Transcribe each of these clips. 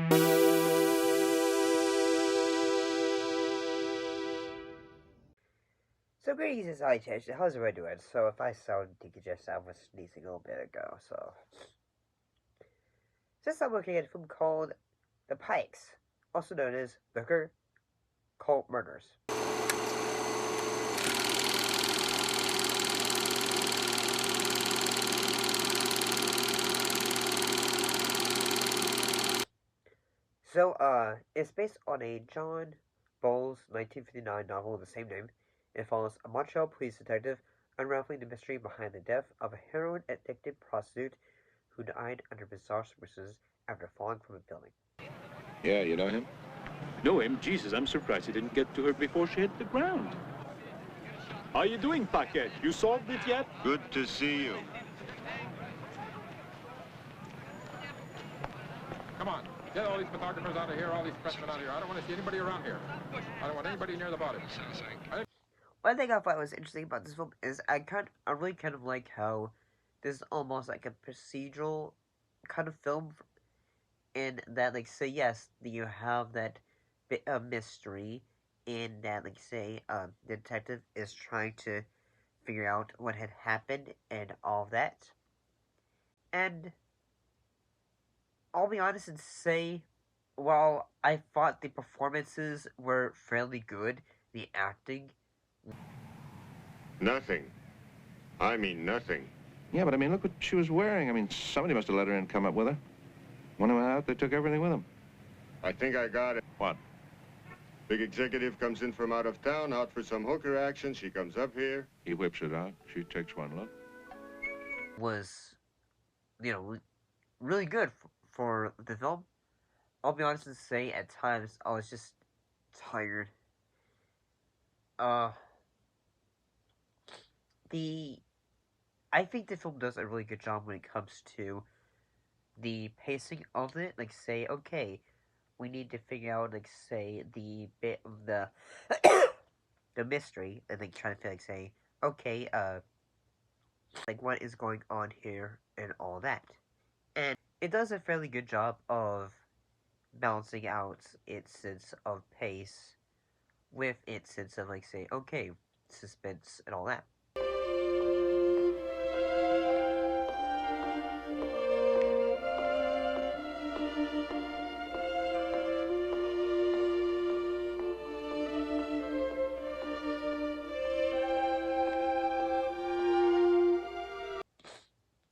So greetings and salutations, how's everybody doing? So if I sound decongest, I was sneezing a little bit ago, so... Since I'm looking at a film called The Pikes, also known as Hooker Cult Murders. So, it's based on a John Bowles 1959 novel of the same name. It follows a Montreal police detective unraveling the mystery behind the death of a heroin-addicted prostitute who died under bizarre circumstances after falling from a building. Yeah, you know him? Know him? Jesus, I'm surprised he didn't get to her before she hit the ground. How you doing, Paquette? You solved it yet? Good to see you. Come on, get all these photographers out of here, all these pressmen out of here. I don't want to see anybody around here. I don't want anybody near the body. One thing I thought was interesting about this film is I really kind of like how this is almost like a procedural kind of film, in that, like, say, yes, you have that bit of mystery, in that, like, say, the detective is trying to figure out what had happened and all of that. And I'll be honest and say, while I thought the performances were fairly good, the acting... Nothing. I mean nothing. Yeah, but I mean, look what she was wearing. I mean, somebody must have let her in and come up with her. When they went out, they took everything with them. I think I got it. What? Big executive comes in from out of town, out for some hooker action. She comes up here. He whips it out. She takes one look. Was, really good for the film. I'll be honest and say, at times, I was just tired. I think the film does a really good job when it comes to the pacing of it. Like, say, okay, we need to figure out, like, say, the bit of the the mystery, and like trying to, like, say, okay, like, what is going on here and all that. And it does a fairly good job of balancing out its sense of pace with its sense of, like, say, okay, suspense and all that.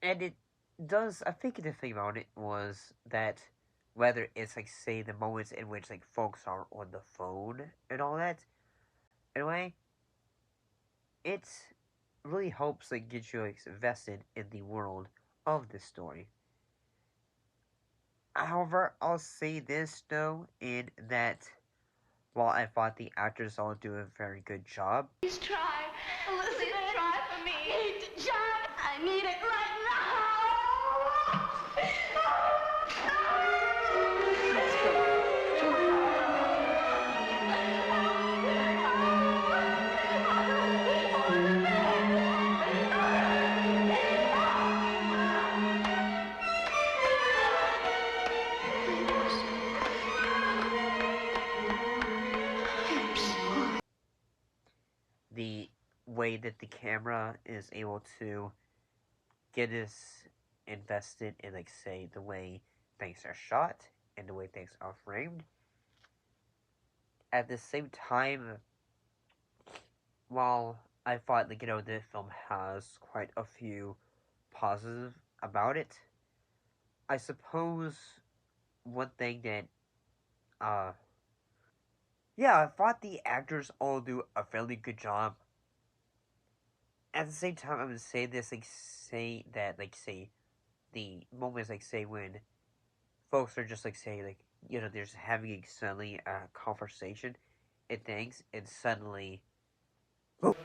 And it does, I think the thing about it was that whether it's, like, say, the moments in which, like, folks are on the phone and all that, in a way, it really helps, like, get you, like, invested in the world of this story. However, I'll say this, though, in that while I thought the actors all do a very good job... Please try. Elizabeth, try for me. John, I need it right now. Let's go. The way that the camera is able to get us invested in, like, say, the way things are shot and the way things are framed. At the same time, while I thought, like, the film has quite a few positives about it, I suppose one thing that, yeah, I thought the actors all do a fairly good job. At the same time, I'm gonna say this, like, say that, like, say, the moments, like, say, when folks are just, like, say, like, they're just having suddenly a conversation and things, and suddenly... Boom.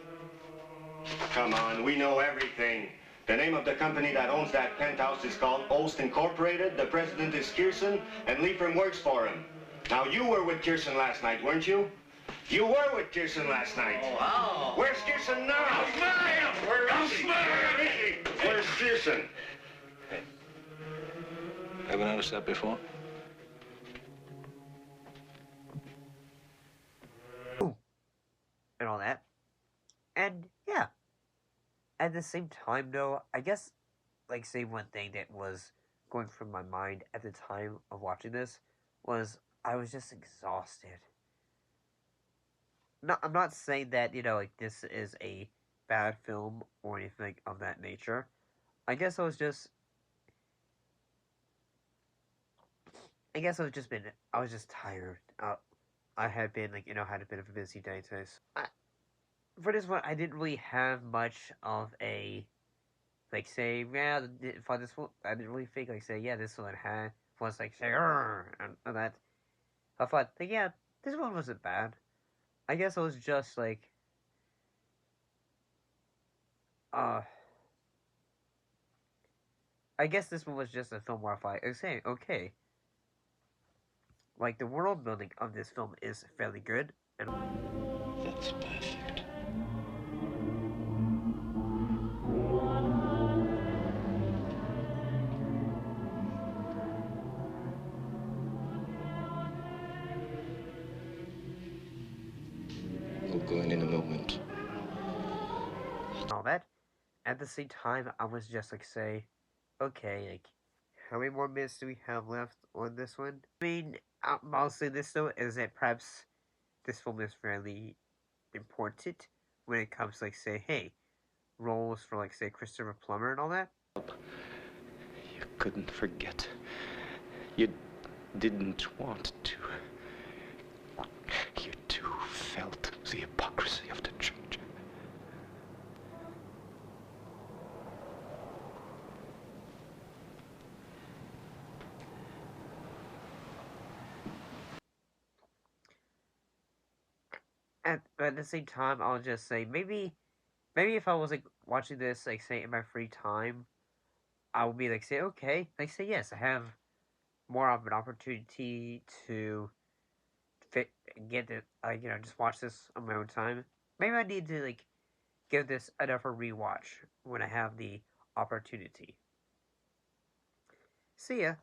Come on, we know everything. The name of the company that owns that penthouse is called Olst Incorporated. The president is Kirsten, and Liefram works for him. Now, you were with Kirsten last night, weren't you? You were with Kirsten last night. Oh, wow. Where's Kirsten now? I'll smell him. Where is I'll he? smell Where is he? Where's Kirsten? Ever noticed that before? and all that. And yeah, at the same time though, I guess like say one thing that was going through my mind at the time of watching this was I was just exhausted. I'm not saying that, like this is a bad film or anything of that nature. I guess I was just tired. I had been had a bit of a busy day today. So for this one, I didn't really have much of a like say yeah for this one. I didn't really think like say yeah this one had was like say and that. I thought yeah this one wasn't bad. I guess it was just like uh I guess this one was just a film where I thought okay like the world building of this film is fairly good and That's perfect. We'll go in a moment. all that. At the same time, I was just like say okay like how many more minutes do we have left on this one? I mean, I'll say this though is that perhaps this film is fairly important when it comes to like say hey roles for like say Christopher Plummer and all that. You couldn't forget. You didn't want to. You too felt the hypocrisy of the church. At the same time, I'll just say maybe if I was like watching this like say in my free time, I would be like say okay like say yes I have more of an opportunity to fit get it just watch this on my own time. Maybe I need to like give this another rewatch when I have the opportunity. See ya.